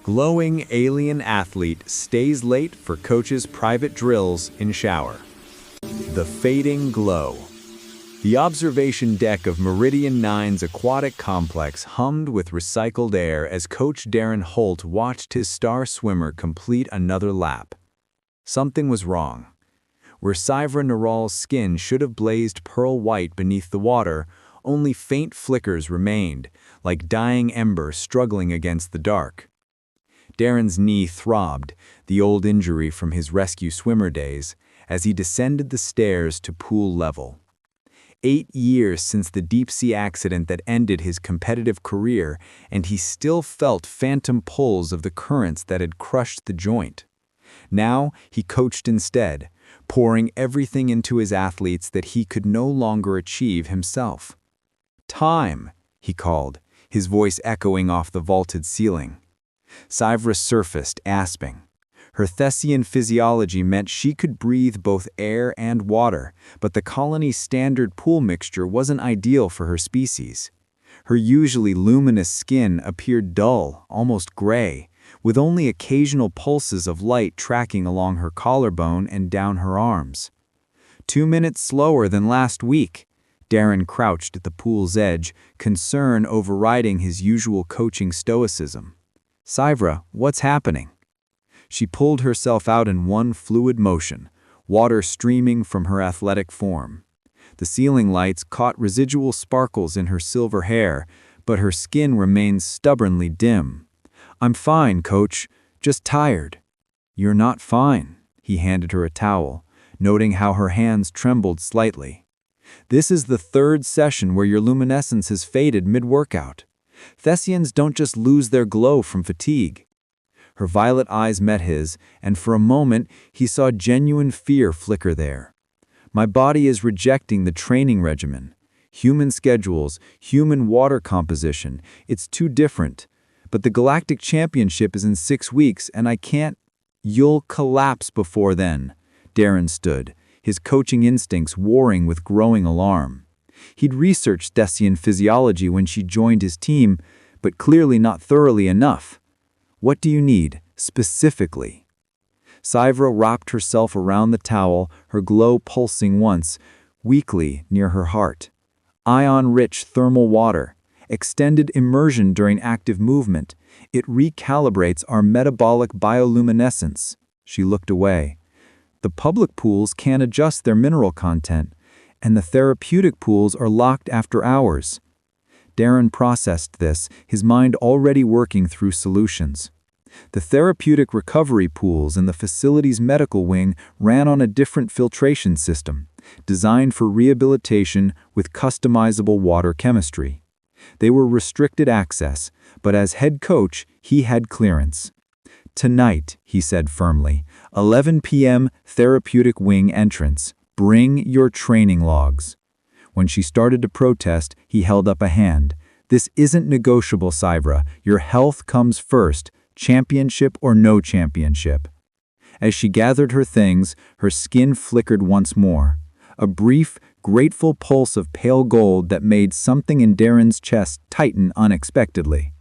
Glowing alien athlete stays late for coach's private drills in shower. The fading glow. The observation deck of Meridian 9's aquatic complex hummed with recycled air as Coach Darren Holt watched his star swimmer complete another lap. Something was wrong. Where Saivra Naral's skin should have blazed pearl white beneath the water, only faint flickers remained, like dying embers struggling against the dark. Darren's knee throbbed, the old injury from his rescue swimmer days, as he descended the stairs to pool level. 8 years since the deep-sea accident that ended his competitive career, and he still felt phantom pulls of the currents that had crushed the joint. Now he coached instead, pouring everything into his athletes that he could no longer achieve himself. "Time," he called, his voice echoing off the vaulted ceiling. Saivra surfaced, asping. Her Thessian physiology meant she could breathe both air and water, but the colony's standard pool mixture wasn't ideal for her species. Her usually luminous skin appeared dull, almost gray, with only occasional pulses of light tracking along her collarbone and down her arms. 2 minutes slower than last week. Darren crouched at the pool's edge, concern overriding his usual coaching stoicism. "Saivra, what's happening?" She pulled herself out in one fluid motion, water streaming from her athletic form. The ceiling lights caught residual sparkles in her silver hair, but her skin remained stubbornly dim. "I'm fine, coach, just tired." "You're not fine." He handed her a towel, noting how her hands trembled slightly. "This is the 3rd session where your luminescence has faded mid-workout. Thessians don't just lose their glow from fatigue." Her violet eyes met his, and for a moment he saw genuine fear flicker there. "My body is rejecting the training regimen. Human schedules, human water composition, it's too different. But the Galactic Championship is in 6 weeks, and I can't—" "You'll collapse before then." Darren stood, his coaching instincts warring with growing alarm. He'd researched Thessian physiology when she joined his team, but clearly not thoroughly enough. "What do you need, specifically?" Saivra wrapped herself around the towel, her glow pulsing once, weakly near her heart. "Ion-rich thermal water. Extended immersion during active movement. It recalibrates our metabolic bioluminescence." She looked away. "The public pools can't adjust their mineral content, and the therapeutic pools are locked after hours." Darren processed this, his mind already working through solutions. The therapeutic recovery pools in the facility's medical wing ran on a different filtration system, designed for rehabilitation with customizable water chemistry. They were restricted access, but as head coach, he had clearance. "Tonight," he said firmly, 11 p.m. therapeutic wing entrance. Bring your training logs." When she started to protest, he held up a hand. "This isn't negotiable, Saivra. Your health comes first, championship or no championship." As she gathered her things, her skin flickered once more. A brief, grateful pulse of pale gold that made something in Darren's chest tighten unexpectedly.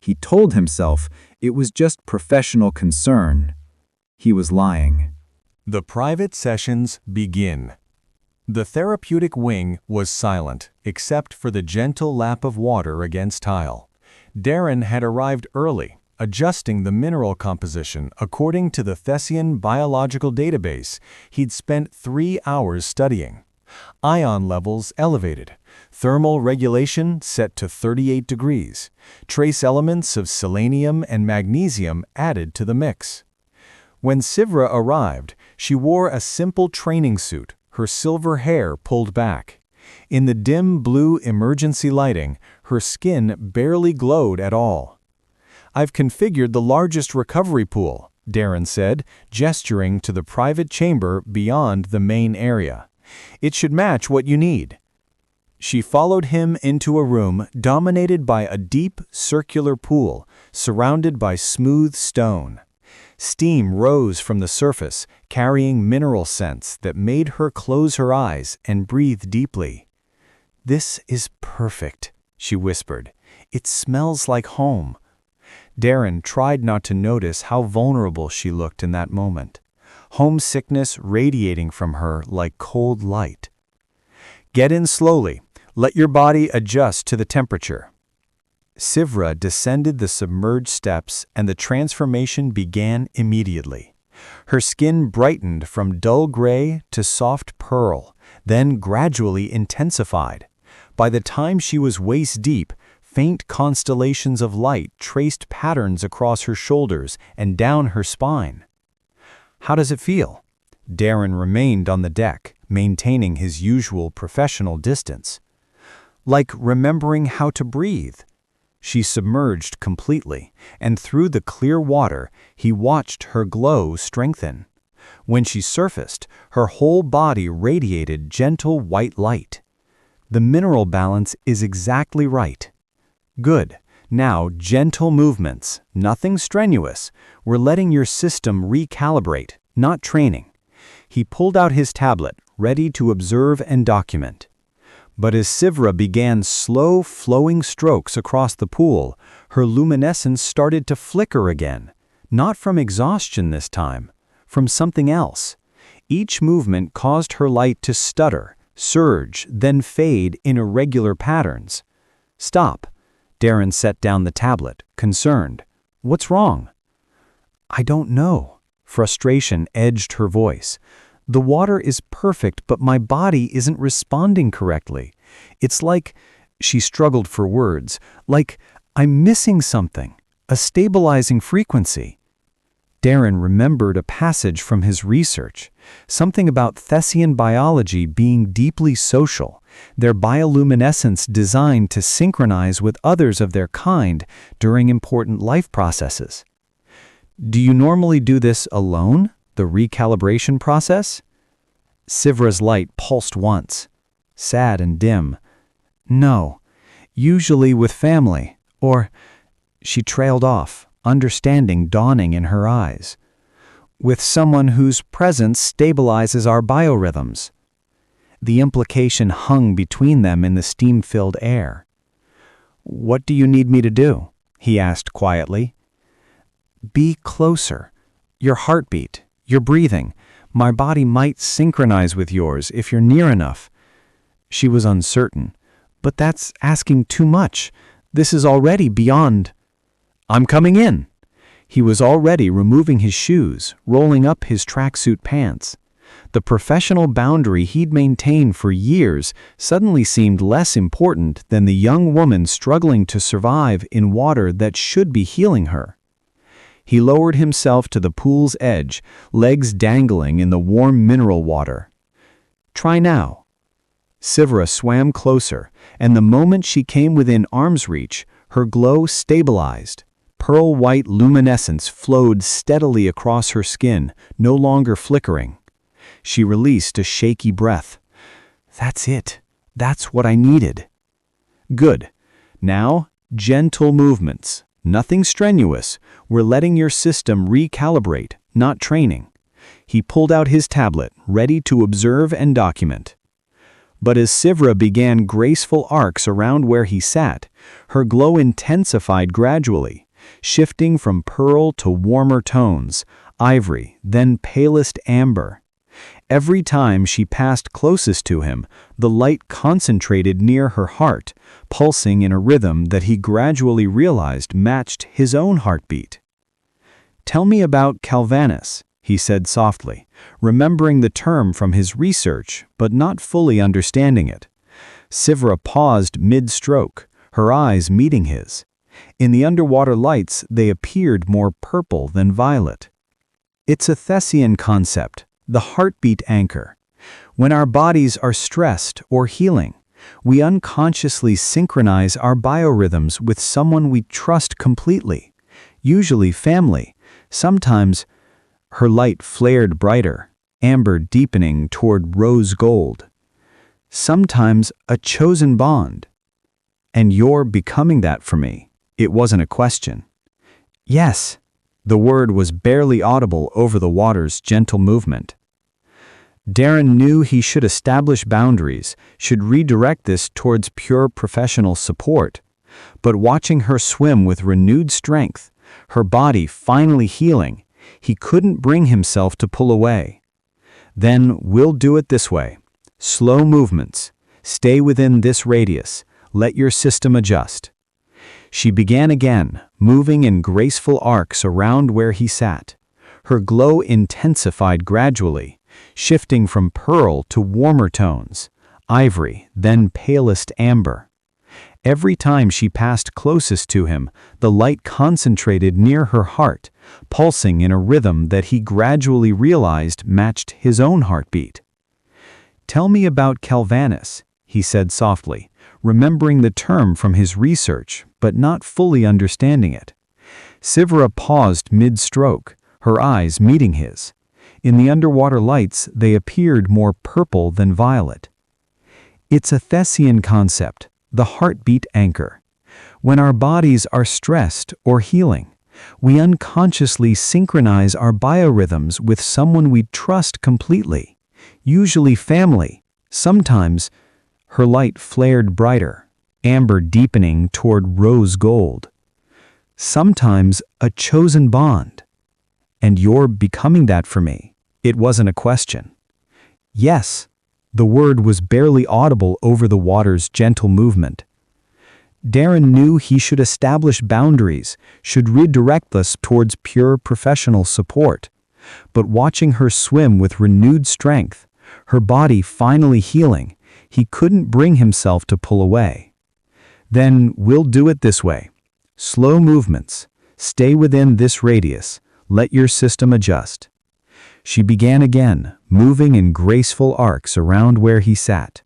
He told himself it was just professional concern. He was lying. The private sessions begin. The therapeutic wing was silent, except for the gentle lap of water against tile. Darren had arrived early, adjusting the mineral composition according to the Thessian biological database he'd spent 3 hours studying. Ion levels elevated, thermal regulation set to 38 degrees, trace elements of selenium and magnesium added to the mix. When Sivra arrived, she wore a simple training suit, her silver hair pulled back. In the dim blue emergency lighting, her skin barely glowed at all. "I've configured the largest recovery pool," Darren said, gesturing to the private chamber beyond the main area. "It should match what you need." She followed him into a room dominated by a deep, circular pool, surrounded by smooth stone. Steam rose from the surface, carrying mineral scents that made her close her eyes and breathe deeply. "This is perfect," she whispered. "It smells like home." Darren tried not to notice how vulnerable she looked in that moment, homesickness radiating from her like cold light. Get in slowly. Let your body adjust to the temperature. Sivra descended the submerged steps and the transformation began immediately. Her skin brightened from dull gray to soft pearl, then gradually intensified. By the time she was waist deep, faint constellations of light traced patterns across her shoulders and down her spine. How does it feel? Darren remained on the deck, maintaining his usual professional distance. Like remembering how to breathe. She submerged completely, and through the clear water, he watched her glow strengthen. When she surfaced, her whole body radiated gentle white light. The mineral balance is exactly right. Good. Now, gentle movements, nothing strenuous. We're letting your system recalibrate, not training. He pulled out his tablet, ready to observe and document. But as Sivra began slow, flowing strokes across the pool, her luminescence started to flicker again. Not from exhaustion this time, from something else. Each movement caused her light to stutter, surge, then fade in irregular patterns. Stop. Darren set down the tablet, concerned. What's wrong? I don't know. Frustration edged her voice. The water is perfect, but my body isn't responding correctly. It's like, she struggled for words, like I'm missing something, a stabilizing frequency. Darren remembered a passage from his research, something about Thessian biology being deeply social, their bioluminescence designed to synchronize with others of their kind during important life processes. Do you normally do this alone? The recalibration process? Sivra's light pulsed once, sad and dim. No, usually with family, or... She trailed off, understanding dawning in her eyes. With someone whose presence stabilizes our biorhythms. The implication hung between them in the steam-filled air. What do you need me to do? He asked quietly. Be closer. Your heartbeat. Your breathing. My body might synchronize with yours if you're near enough. She was uncertain. But that's asking too much. This is already beyond. I'm coming in. He was already removing his shoes, rolling up his tracksuit pants. The professional boundary he'd maintained for years suddenly seemed less important than the young woman struggling to survive in water that should be healing her. He lowered himself to the pool's edge, legs dangling in the warm mineral water. Try now. Sivra swam closer, and the moment she came within arm's reach, her glow stabilized. Pearl-white luminescence flowed steadily across her skin, no longer flickering. She released a shaky breath. That's it. That's what I needed. Good. Now, gentle movements. Nothing strenuous. We're letting your system recalibrate, not training. He pulled out his tablet, ready to observe and document. But as Sivra began graceful arcs around where he sat, her glow intensified gradually, shifting from pearl to warmer tones, ivory, then palest amber. Every time she passed closest to him, the light concentrated near her heart, pulsing in a rhythm that he gradually realized matched his own heartbeat. Tell me about Calvanus, he said softly, remembering the term from his research, but not fully understanding it. Sivra paused mid-stroke, her eyes meeting his. In the underwater lights, they appeared more purple than violet. It's a Thessian concept, the heartbeat anchor. When our bodies are stressed or healing, we unconsciously synchronize our biorhythms with someone we trust completely, usually family. Sometimes, her light flared brighter, amber deepening toward rose gold. Sometimes a chosen bond. And you're becoming that for me. It wasn't a question. Yes. The word was barely audible over the water's gentle movement. Darren knew he should establish boundaries, should redirect this towards pure professional support. But watching her swim with renewed strength, her body finally healing, he couldn't bring himself to pull away. Then we'll do it this way. Slow movements. Stay within this radius. Let your system adjust. She began again, moving in graceful arcs around where he sat. Her glow intensified gradually, shifting from pearl to warmer tones, ivory, then palest amber. Every time she passed closest to him, the light concentrated near her heart, pulsing in a rhythm that he gradually realized matched his own heartbeat. "Tell me about Calvanus," he said softly, remembering the term from his research, but not fully understanding it. Sivra paused mid-stroke, her eyes meeting his. In the underwater lights, they appeared more purple than violet. "It's a Thessian concept, the heartbeat anchor. When our bodies are stressed or healing, we unconsciously synchronize our biorhythms with someone we trust completely, usually family, sometimes." Her light flared brighter, amber deepening toward rose gold. "Sometimes a chosen bond. And you're becoming that for me." It wasn't a question. "Yes." The word was barely audible over the water's gentle movement. Darren knew he should establish boundaries, should redirect us towards pure professional support. But watching her swim with renewed strength, her body finally healing, he couldn't bring himself to pull away. "Then we'll do it this way. Slow movements. Stay within this radius. Let your system adjust." She began again, moving in graceful arcs around where he sat.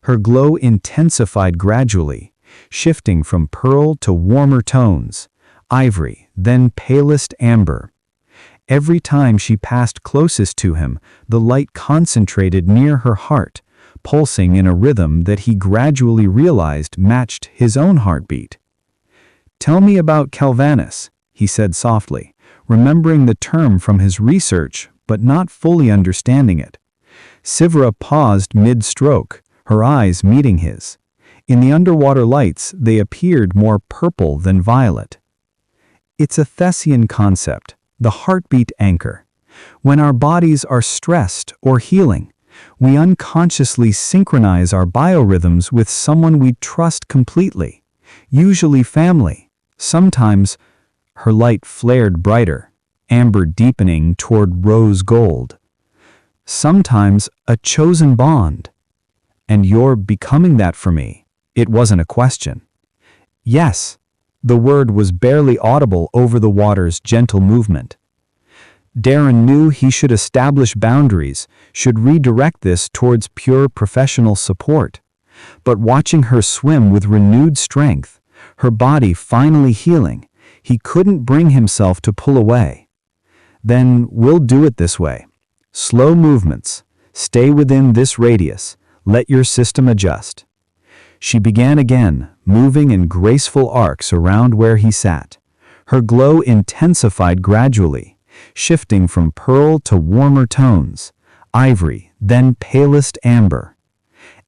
Her glow intensified gradually, shifting from pearl to warmer tones, ivory, then palest amber. Every time she passed closest to him, the light concentrated near her heart, pulsing in a rhythm that he gradually realized matched his own heartbeat. "Tell me about Calvanus," he said softly, remembering the term from his research but not fully understanding it. Sivra paused mid-stroke, her eyes meeting his. In the underwater lights, they appeared more purple than violet. "It's a Thessian concept, the heartbeat anchor. When our bodies are stressed or healing, we unconsciously synchronize our biorhythms with someone we trust completely, usually family, sometimes." Her light flared brighter, amber deepening toward rose gold. "Sometimes a chosen bond. And you're becoming that for me." It wasn't a question. "Yes." The word was barely audible over the water's gentle movement. Darren knew he should establish boundaries, should redirect this towards pure professional support. But watching her swim with renewed strength, her body finally healing, he couldn't bring himself to pull away. "Then we'll do it this way. Slow movements. Stay within this radius. Let your system adjust." She began again, moving in graceful arcs around where he sat. Her glow intensified gradually, shifting from pearl to warmer tones, ivory, then palest amber.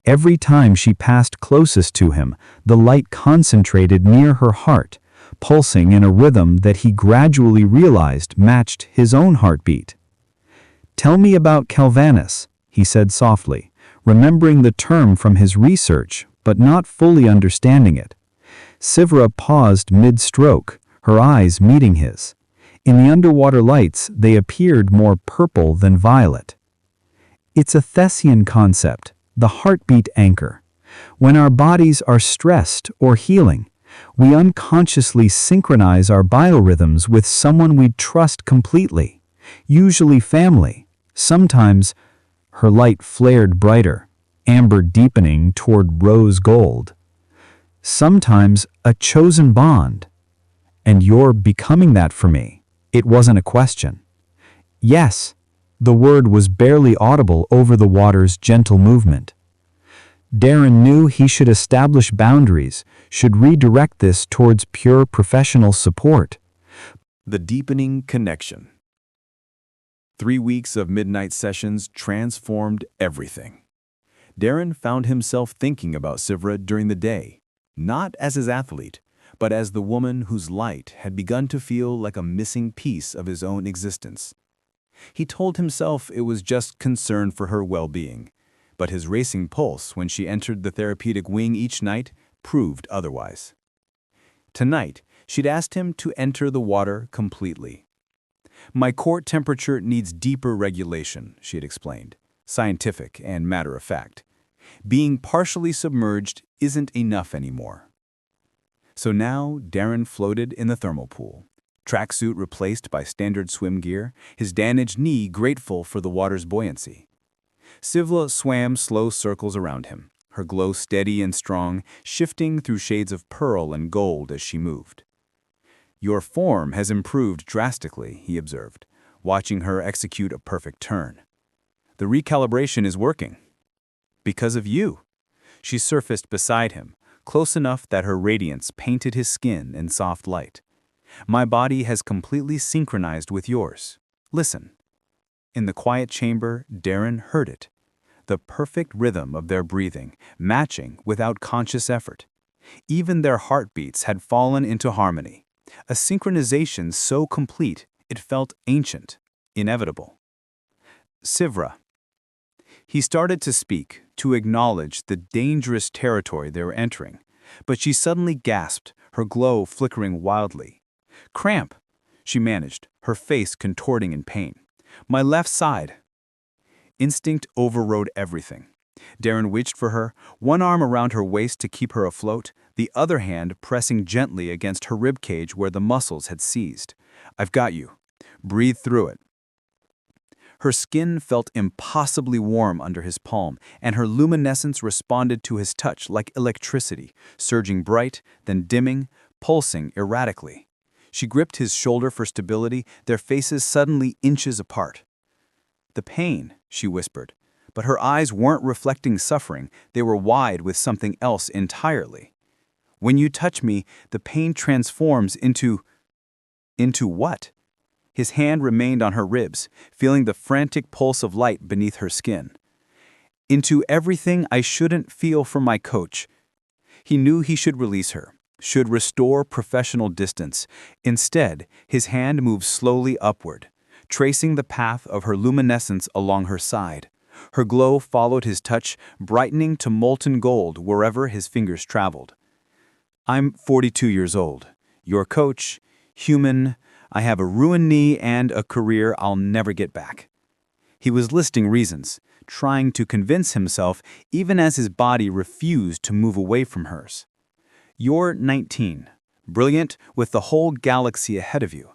Every time she passed closest to him, the light concentrated near her heart, pulsing in a rhythm that he gradually realized matched his own heartbeat. "Tell me about Calvanus," he said softly, remembering the term from his research but not fully understanding it. Sivra paused mid-stroke, her eyes meeting his. In the underwater lights, they appeared more purple than violet. "It's a Thessian concept, the heartbeat anchor. When our bodies are stressed or healing, we unconsciously synchronize our biorhythms with someone we trust completely, usually family, sometimes." Her light flared brighter, amber deepening toward rose gold. "Sometimes a chosen bond. And you're becoming that for me." It wasn't a question. "Yes." The word was barely audible over the water's gentle movement. Darren knew he should establish boundaries, should redirect this towards pure professional support. The deepening connection. 3 weeks of midnight sessions transformed everything. Darren found himself thinking about Sivra during the day, not as his athlete, but as the woman whose light had begun to feel like a missing piece of his own existence. He told himself it was just concern for her well-being, but his racing pulse when she entered the therapeutic wing each night proved otherwise. Tonight, she'd asked him to enter the water completely. "My core temperature needs deeper regulation," she had explained, scientific and matter-of-fact. "Being partially submerged isn't enough anymore." So now Darren floated in the thermal pool, tracksuit replaced by standard swim gear, his damaged knee grateful for the water's buoyancy. Sivla swam slow circles around him, her glow steady and strong, shifting through shades of pearl and gold as she moved. "Your form has improved drastically," he observed, watching her execute a perfect turn. "The recalibration is working." "Because of you." She surfaced beside him, close enough that her radiance painted his skin in soft light. "My body has completely synchronized with yours. Listen." In the quiet chamber, Darren heard it. The perfect rhythm of their breathing, matching without conscious effort. Even their heartbeats had fallen into harmony. A synchronization so complete it felt ancient, inevitable. "Sivra." He started to speak, to acknowledge the dangerous territory they were entering, but she suddenly gasped, her glow flickering wildly. "Cramp," she managed, her face contorting in pain. "My left side." Instinct overrode everything. Darren reached for her, one arm around her waist to keep her afloat, the other hand pressing gently against her ribcage where the muscles had seized. "I've got you. Breathe through it." Her skin felt impossibly warm under his palm, and her luminescence responded to his touch like electricity, surging bright, then dimming, pulsing erratically. She gripped his shoulder for stability, their faces suddenly inches apart. "The pain," she whispered, but her eyes weren't reflecting suffering, they were wide with something else entirely. "When you touch me, the pain transforms into..." Into what? His hand remained on her ribs, feeling the frantic pulse of light beneath her skin. "Into everything I shouldn't feel for my coach." He knew he should release her, should restore professional distance. Instead, his hand moved slowly upward, tracing the path of her luminescence along her side. Her glow followed his touch, brightening to molten gold wherever his fingers traveled. "I'm 42 years old. Your coach, human. I have a ruined knee and a career I'll never get back." He was listing reasons, trying to convince himself even as his body refused to move away from hers. "You're 19, brilliant with the whole galaxy ahead of you.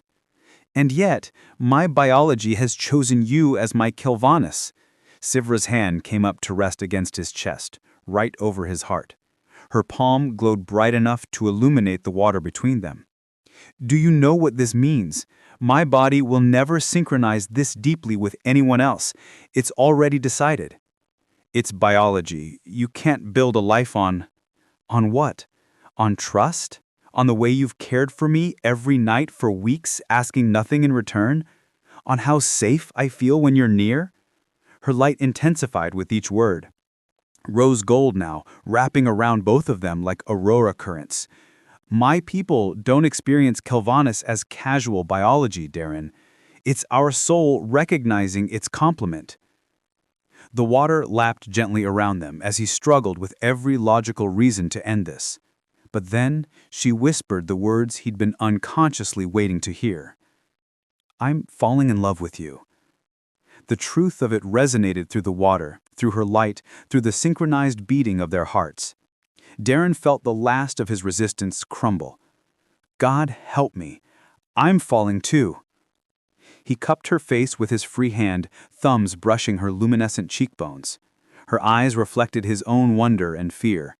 And yet, my biology has chosen you as my Kelvanus." Sivra's hand came up to rest against his chest, right over his heart. Her palm glowed bright enough to illuminate the water between them. "Do you know what this means? My body will never synchronize this deeply with anyone else. It's already decided." "It's biology. You can't build a life on..." "On what? On trust? On the way you've cared for me every night for weeks, asking nothing in return? On how safe I feel when you're near?" Her light intensified with each word. Rose gold now, wrapping around both of them like aurora currents. "My people don't experience Kelvanus as casual biology, Darren. It's our soul recognizing its complement." The water lapped gently around them as he struggled with every logical reason to end this. But then she whispered the words he'd been unconsciously waiting to hear. "I'm falling in love with you." The truth of it resonated through the water, through her light, through the synchronized beating of their hearts. Darren felt the last of his resistance crumble. "God help me. I'm falling too." He cupped her face with his free hand, thumbs brushing her luminescent cheekbones. Her eyes reflected his own wonder and fear.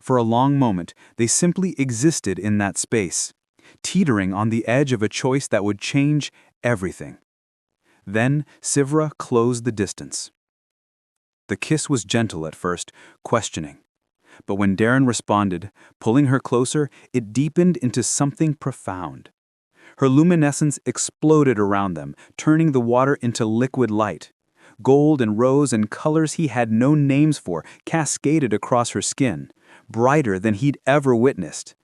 For a long moment, they simply existed in that space, teetering on the edge of a choice that would change everything. Then Sivra closed the distance. The kiss was gentle at first, questioning. But when Darren responded, pulling her closer, it deepened into something profound. Her luminescence exploded around them, turning the water into liquid light. Gold and rose and colors he had no names for cascaded across her skin, brighter than he'd ever witnessed.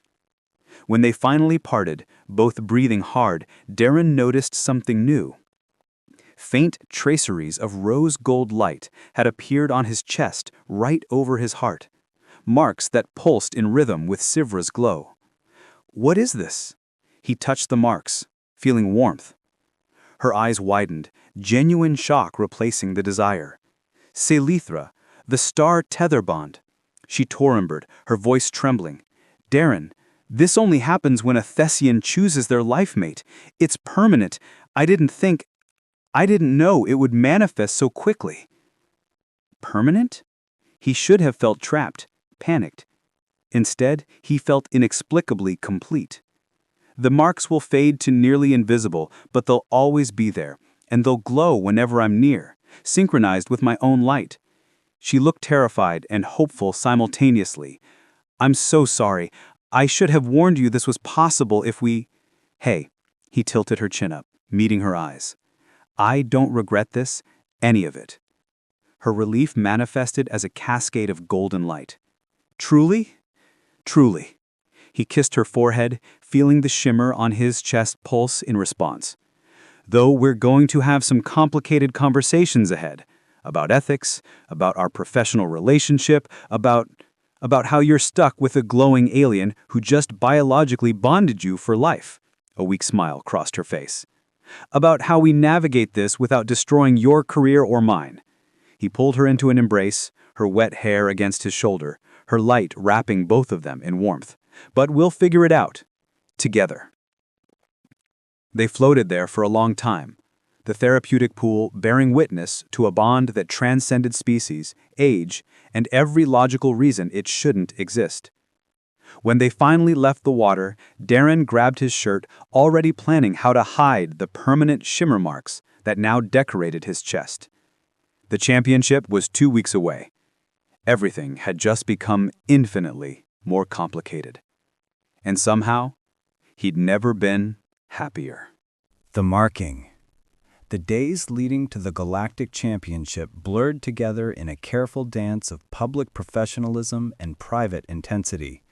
When they finally parted, both breathing hard, Darren noticed something new. Faint traceries of rose-gold light had appeared on his chest right over his heart, marks that pulsed in rhythm with Sivra's glow. What is this? He touched the marks, feeling warmth. Her eyes widened, genuine shock replacing the desire. Selithra, the star tether bond. She torembered, her voice trembling. Darren, this only happens when a Thessian chooses their life mate. It's permanent. I didn't know it would manifest so quickly. Permanent? He should have felt trapped, panicked. Instead, he felt inexplicably complete. The marks will fade to nearly invisible, but they'll always be there, and they'll glow whenever I'm near, synchronized with my own light. She looked terrified and hopeful simultaneously. I'm so sorry. I should have warned you this was possible if we... Hey, he tilted her chin up, meeting her eyes. I don't regret this, any of it. Her relief manifested as a cascade of golden light. Truly? Truly. He kissed her forehead, feeling the shimmer on his chest pulse in response. Though we're going to have some complicated conversations ahead, about ethics, about our professional relationship, about how you're stuck with a glowing alien who just biologically bonded you for life. A weak smile crossed her face. About how we navigate this without destroying your career or mine. He pulled her into an embrace, her wet hair against his shoulder, her light wrapping both of them in warmth. But we'll figure it out. Together. They floated there for a long time, the therapeutic pool bearing witness to a bond that transcended species, age, and every logical reason it shouldn't exist. When they finally left the water, Darren grabbed his shirt, already planning how to hide the permanent shimmer marks that now decorated his chest. The championship was 2 weeks away. Everything had just become infinitely more complicated. And somehow, he'd never been happier. The marking. The days leading to the Galactic Championship blurred together in a careful dance of public professionalism and private intensity.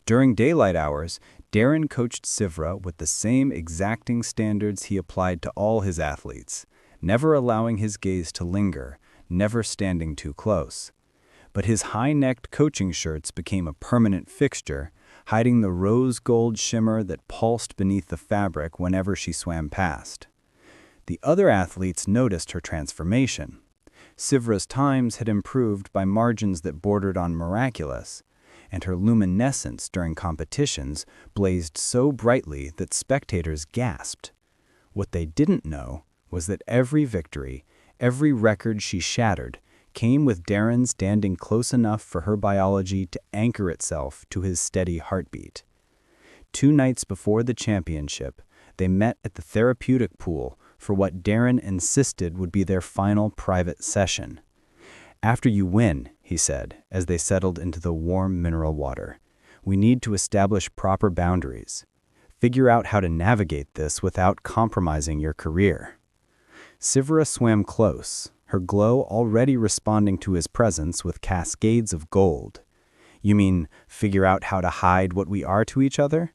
During daylight hours, Darren coached Sivra with the same exacting standards he applied to all his athletes, never allowing his gaze to linger, never standing too close. But his high-necked coaching shirts became a permanent fixture, hiding the rose-gold shimmer that pulsed beneath the fabric whenever she swam past. The other athletes noticed her transformation. Sivra's times had improved by margins that bordered on miraculous, and her luminescence during competitions blazed so brightly that spectators gasped. What they didn't know was that every victory, every record she shattered, came with Darren standing close enough for her biology to anchor itself to his steady heartbeat. 2 nights before the championship, they met at the therapeutic pool for what Darren insisted would be their final private session. After you win, he said, as they settled into the warm mineral water, we need to establish proper boundaries. Figure out how to navigate this without compromising your career. Sivra swam close, her glow already responding to his presence with cascades of gold. You mean, figure out how to hide what we are to each other?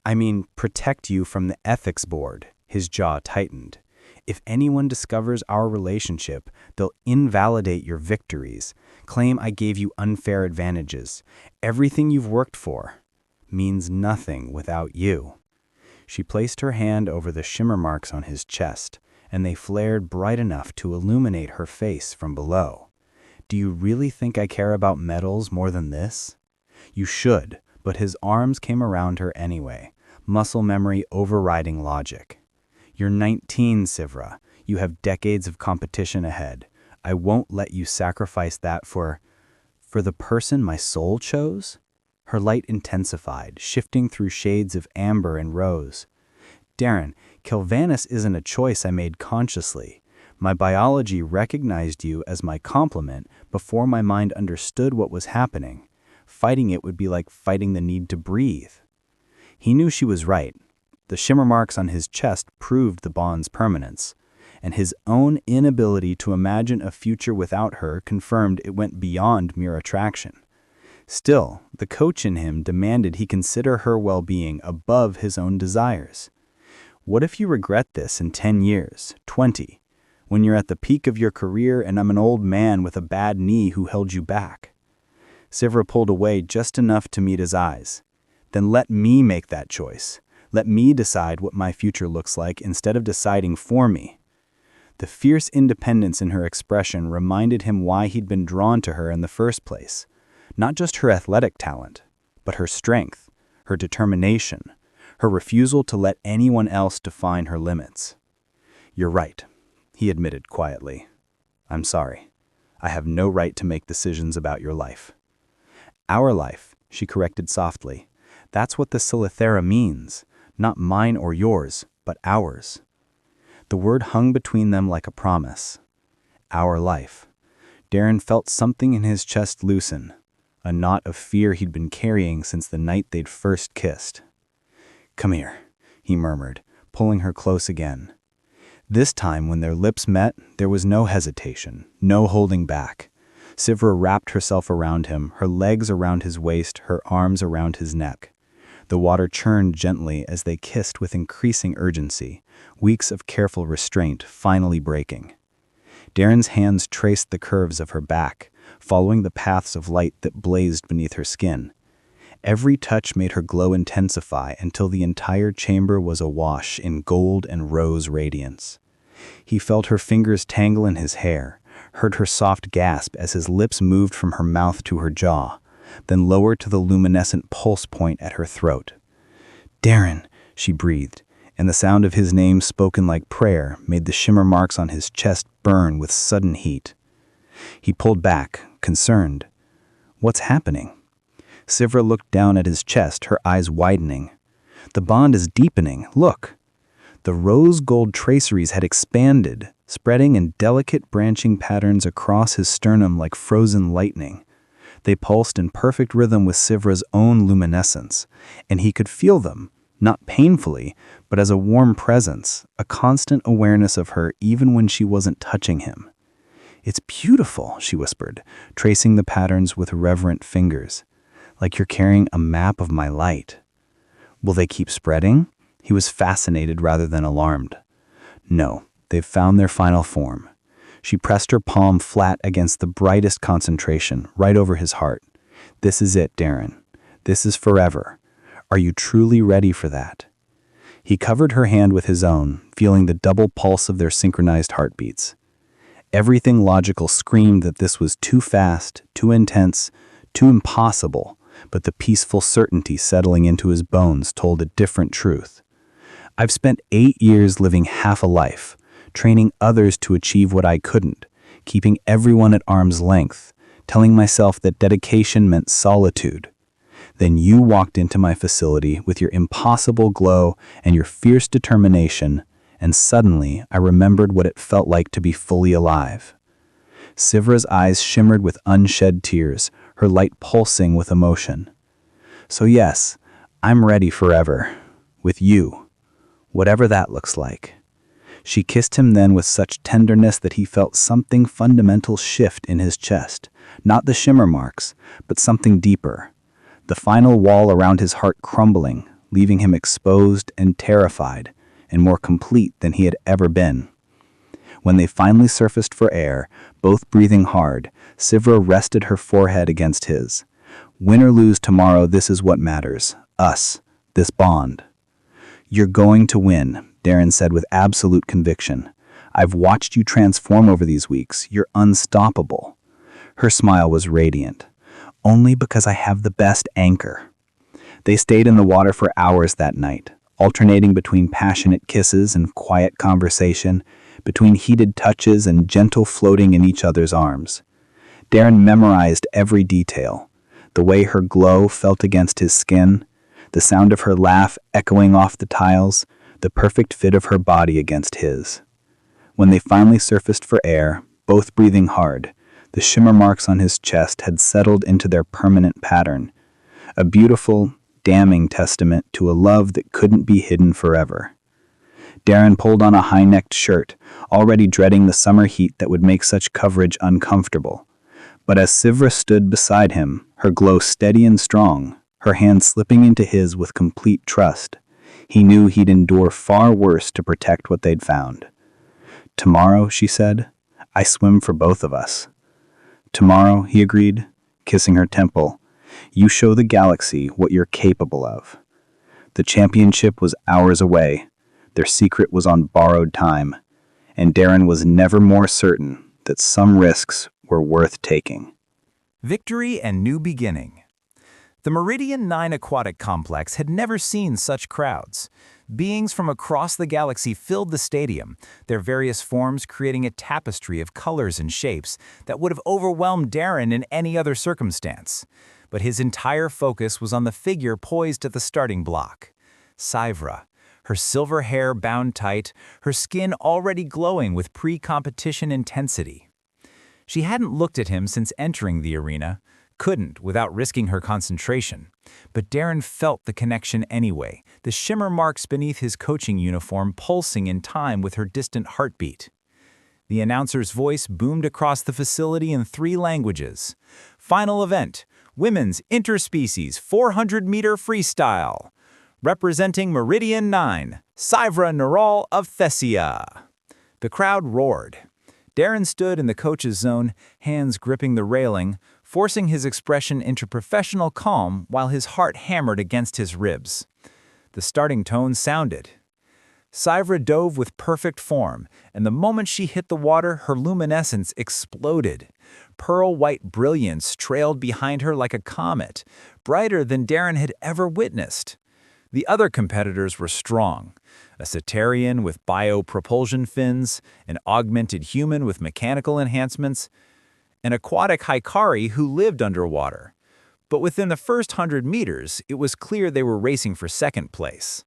I mean, protect you from the ethics board. His jaw tightened. If anyone discovers our relationship, they'll invalidate your victories, claim I gave you unfair advantages. Everything you've worked for means nothing without you. She placed her hand over the shimmer marks on his chest, and they flared bright enough to illuminate her face from below. Do you really think I care about medals more than this? You should, but his arms came around her anyway, muscle memory overriding logic. You're 19, Sivra. You have decades of competition ahead. I won't let you sacrifice that for the person my soul chose? Her light intensified, shifting through shades of amber and rose. Darren, Kilvannis isn't a choice I made consciously. My biology recognized you as my complement before my mind understood what was happening. Fighting it would be like fighting the need to breathe. He knew she was right. The shimmer marks on his chest proved the bond's permanence, and his own inability to imagine a future without her confirmed it went beyond mere attraction. Still, the coach in him demanded he consider her well-being above his own desires. What if you regret this in 10 years, 20, when you're at the peak of your career and I'm an old man with a bad knee who held you back? Sivra pulled away just enough to meet his eyes. Then let me make that choice. Let me decide what my future looks like instead of deciding for me. The fierce independence in her expression reminded him why he'd been drawn to her in the first place. Not just her athletic talent, but her strength, her determination, her refusal to let anyone else define her limits. "You're right," he admitted quietly. "I'm sorry. I have no right to make decisions about your life." "Our life," she corrected softly. "That's what the Silithera means. Not mine or yours, but ours." The word hung between them like a promise. Our life. Darren felt something in his chest loosen, a knot of fear he'd been carrying since the night they'd first kissed. "Come here," he murmured, pulling her close again. This time, when their lips met, there was no hesitation, no holding back. Sivra wrapped herself around him, her legs around his waist, her arms around his neck. The water churned gently as they kissed with increasing urgency, weeks of careful restraint finally breaking. Darren's hands traced the curves of her back, following the paths of light that blazed beneath her skin. Every touch made her glow intensify until the entire chamber was awash in gold and rose radiance. He felt her fingers tangle in his hair, heard her soft gasp as his lips moved from her mouth to her jaw, then lowered to the luminescent pulse point at her throat. "Darren," she breathed, and the sound of his name spoken like prayer made the shimmer marks on his chest burn with sudden heat. He pulled back, concerned. "What's happening?" Sivra looked down at his chest, her eyes widening. "The bond is deepening, look." The rose gold traceries had expanded, spreading in delicate branching patterns across his sternum like frozen lightning. They pulsed in perfect rhythm with Sivra's own luminescence, and he could feel them, not painfully, but as a warm presence, a constant awareness of her even when she wasn't touching him. "It's beautiful," she whispered, tracing the patterns with reverent fingers. "Like you're carrying a map of my light." "Will they keep spreading?" He was fascinated rather than alarmed. "No, they've found their final form." She pressed her palm flat against the brightest concentration, right over his heart. "This is it, Darren. This is forever. Are you truly ready for that?" He covered her hand with his own, feeling the double pulse of their synchronized heartbeats. Everything logical screamed that this was too fast, too intense, too impossible, but the peaceful certainty settling into his bones told a different truth. "I've spent 8 years living half a life, training others to achieve what I couldn't, keeping everyone at arm's length, telling myself that dedication meant solitude. Then you walked into my facility with your impossible glow and your fierce determination, and suddenly I remembered what it felt like to be fully alive." Sivra's eyes shimmered with unshed tears, her light pulsing with emotion. "So yes, I'm ready forever. With you. Whatever that looks like." She kissed him then with such tenderness that he felt something fundamental shift in his chest. Not the shimmer marks, but something deeper. The final wall around his heart crumbling, leaving him exposed and terrified, and more complete than he had ever been. When they finally surfaced for air, both breathing hard, Sivra rested her forehead against his. "Win or lose tomorrow, this is what matters. Us. This bond." "You're going to win," Darren said with absolute conviction. "I've watched you transform over these weeks. You're unstoppable." Her smile was radiant. "Only because I have the best anchor." They stayed in the water for hours that night, alternating between passionate kisses and quiet conversation, between heated touches and gentle floating in each other's arms. Darren memorized every detail, the way her glow felt against his skin, the sound of her laugh echoing off the tiles, the perfect fit of her body against his. When they finally surfaced for air, both breathing hard, the shimmer marks on his chest had settled into their permanent pattern, a beautiful, damning testament to a love that couldn't be hidden forever. Darren pulled on a high-necked shirt, already dreading the summer heat that would make such coverage uncomfortable. But as Sivra stood beside him, her glow steady and strong, her hand slipping into his with complete trust, he knew he'd endure far worse to protect what they'd found. "Tomorrow," she said, "I swim for both of us." "Tomorrow," he agreed, kissing her temple, "you show the galaxy what you're capable of." The championship was hours away, their secret was on borrowed time, and Darren was never more certain that some risks were worth taking. Victory and new beginning. The Meridian 9 aquatic complex had never seen such crowds. Beings from across the galaxy filled the stadium, their various forms creating a tapestry of colors and shapes that would have overwhelmed Darren in any other circumstance. But his entire focus was on the figure poised at the starting block. Sivra, her silver hair bound tight, her skin already glowing with pre-competition intensity. She hadn't looked at him since entering the arena, couldn't without risking her concentration. But Darren felt the connection anyway, the shimmer marks beneath his coaching uniform pulsing in time with her distant heartbeat. The announcer's voice boomed across the facility in 3 languages. Final event, women's interspecies 400-meter freestyle. Representing Meridian 9, Sivra Neural of Thessia. The crowd roared. Darren stood in the coach's zone, hands gripping the railing, forcing his expression into professional calm while his heart hammered against his ribs. The starting tone sounded. Sivra dove with perfect form, and the moment she hit the water, her luminescence exploded. Pearl-white brilliance trailed behind her like a comet, brighter than Darren had ever witnessed. The other competitors were strong. A Cetarian with biopropulsion fins, an augmented human with mechanical enhancements, an aquatic Hikari who lived underwater. But within the first 100 meters, it was clear they were racing for second place.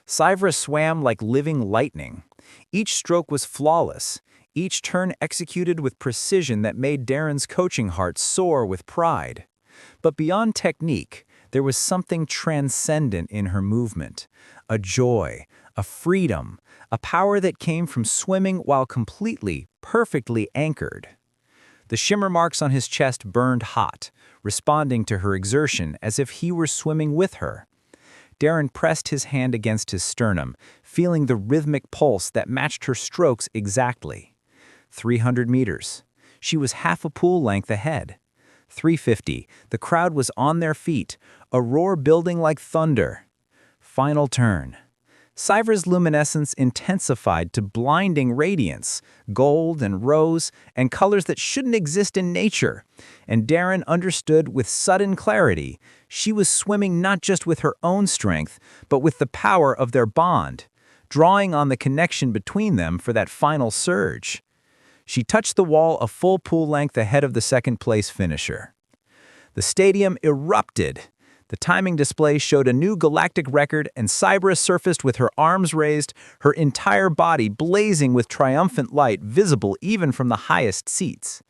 Sivra swam like living lightning. Each stroke was flawless, each turn executed with precision that made Darren's coaching heart soar with pride. But beyond technique, there was something transcendent in her movement, a joy, a freedom, a power that came from swimming while completely, perfectly anchored. The shimmer marks on his chest burned hot, responding to her exertion as if he were swimming with her. Darren pressed his hand against his sternum, feeling the rhythmic pulse that matched her strokes exactly. 300 meters. She was half a pool length ahead. 350. The crowd was on their feet, a roar building like thunder. Final turn. Sivra's luminescence intensified to blinding radiance, gold and rose, and colors that shouldn't exist in nature. And Darren understood with sudden clarity, she was swimming not just with her own strength, but with the power of their bond, drawing on the connection between them for that final surge. She touched the wall a full pool length ahead of the second-place finisher. The stadium erupted. The timing display showed a new galactic record, and Sivra surfaced with her arms raised, her entire body blazing with triumphant light visible even from the highest seats.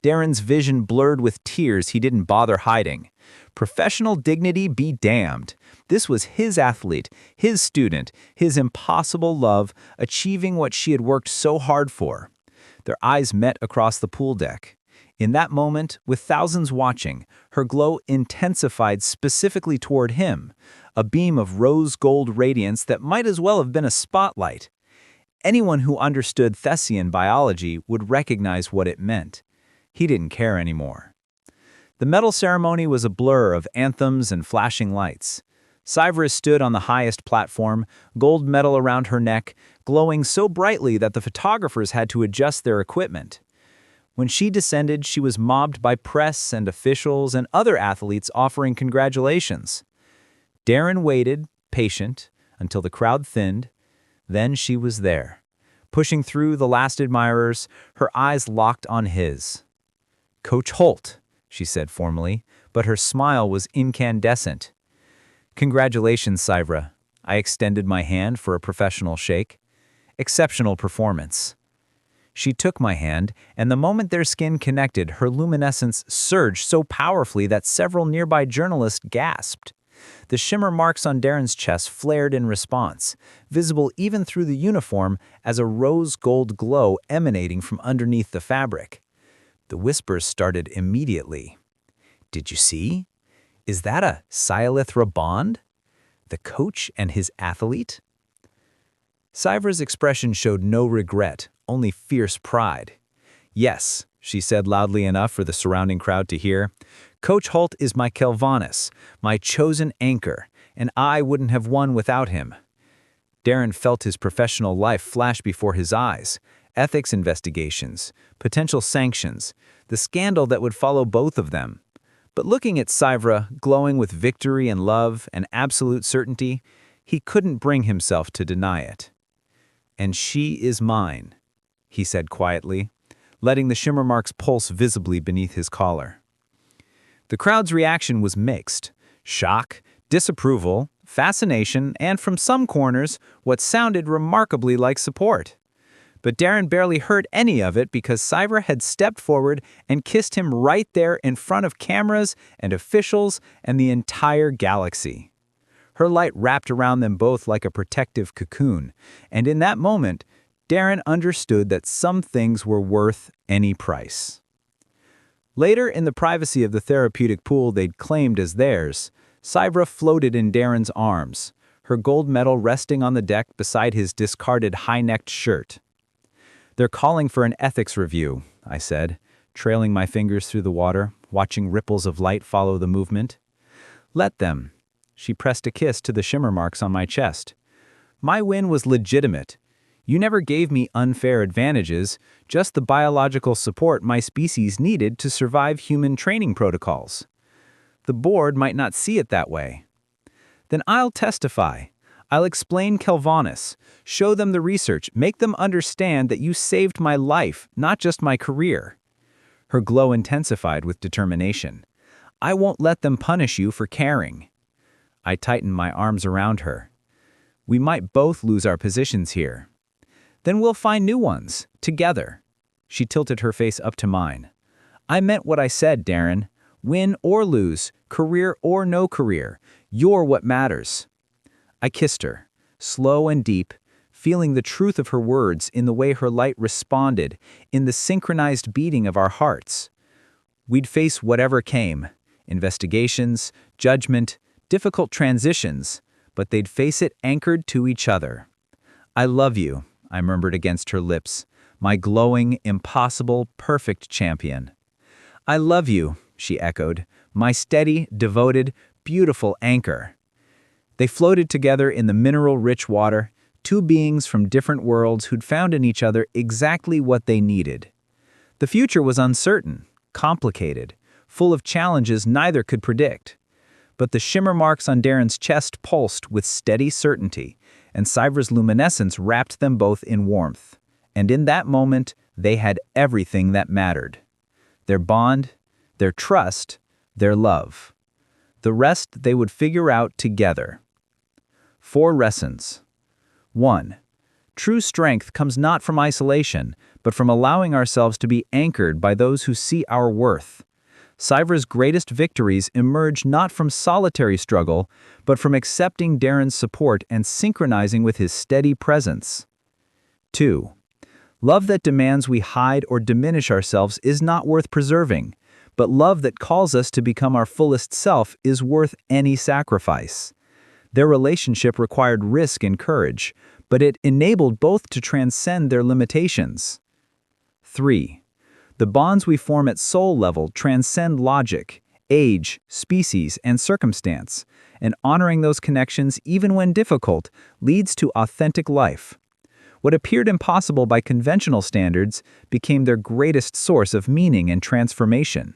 Darren's vision blurred with tears he didn't bother hiding. Professional dignity be damned. This was his athlete, his student, his impossible love, achieving what she had worked so hard for. Their eyes met across the pool deck. In that moment, with thousands watching, her glow intensified specifically toward him, a beam of rose-gold radiance that might as well have been a spotlight. Anyone who understood Thessian biology would recognize what it meant. He didn't care anymore. The medal ceremony was a blur of anthems and flashing lights. Sivra stood on the highest platform, gold medal around her neck, glowing so brightly that the photographers had to adjust their equipment. When she descended, she was mobbed by press and officials and other athletes offering congratulations. Darren waited, patient, until the crowd thinned. Then she was there, pushing through the last admirers, her eyes locked on his. "Coach Holt," she said formally, but her smile was incandescent. "Congratulations, Sivra." I extended my hand for a professional shake. "Exceptional performance." She took my hand, and the moment their skin connected, her luminescence surged so powerfully that several nearby journalists gasped. The shimmer marks on Darren's chest flared in response, visible even through the uniform as a rose-gold glow emanating from underneath the fabric. The whispers started immediately. "Did you see? Is that a Silithra bond? The coach and his athlete?" Sivra's expression showed no regret, only fierce pride. "Yes," she said loudly enough for the surrounding crowd to hear. "Coach Holt is my Kelvanus, my chosen anchor, and I wouldn't have won without him." Darren felt his professional life flash before his eyes. Ethics investigations, potential sanctions, the scandal that would follow both of them. But looking at Sivra, glowing with victory and love and absolute certainty, he couldn't bring himself to deny it. "And she is mine," he said quietly, letting the shimmer marks pulse visibly beneath his collar. The crowd's reaction was mixed: shock, disapproval, fascination, and from some corners, what sounded remarkably like support. But Darren barely heard any of it because Sivra had stepped forward and kissed him right there in front of cameras and officials and the entire galaxy. Her light wrapped around them both like a protective cocoon, and in that moment, Darren understood that some things were worth any price. Later, in the privacy of the therapeutic pool they'd claimed as theirs, Sivra floated in Darren's arms, her gold medal resting on the deck beside his discarded high-necked shirt. "They're calling for an ethics review," I said, trailing my fingers through the water, watching ripples of light follow the movement. "Let them." She pressed a kiss to the shimmer marks on my chest. "My win was legitimate. You never gave me unfair advantages, just the biological support my species needed to survive human training protocols. The board might not see it that way. Then I'll testify. I'll explain Kelvanus, show them the research, make them understand that you saved my life, not just my career." Her glow intensified with determination. "I won't let them punish you for caring." I tightened my arms around her. "We might both lose our positions here. Then we'll find new ones, together." She tilted her face up to mine. "I meant what I said, Darren. Win or lose, career or no career, you're what matters." I kissed her, slow and deep, feeling the truth of her words in the way her light responded, in the synchronized beating of our hearts. We'd face whatever came, investigations, judgment, difficult transitions, but they'd face it anchored to each other. "I love you," I murmured against her lips, "my glowing, impossible, perfect champion." "I love you," she echoed, "my steady, devoted, beautiful anchor." They floated together in the mineral-rich water, two beings from different worlds who'd found in each other exactly what they needed. The future was uncertain, complicated, full of challenges neither could predict. But the shimmer marks on Darren's chest pulsed with steady certainty, and Sivra's luminescence wrapped them both in warmth. And in that moment, they had everything that mattered. Their bond, their trust, their love. The rest they would figure out together. 4 lessons. 1. True strength comes not from isolation, but from allowing ourselves to be anchored by those who see our worth. Sivra's greatest victories emerge not from solitary struggle, but from accepting Darren's support and synchronizing with his steady presence. 2. Love that demands we hide or diminish ourselves is not worth preserving, but love that calls us to become our fullest self is worth any sacrifice. Their relationship required risk and courage, but it enabled both to transcend their limitations. 3. The bonds we form at soul level transcend logic, age, species, and circumstance, and honoring those connections even when difficult leads to authentic life. What appeared impossible by conventional standards became their greatest source of meaning and transformation.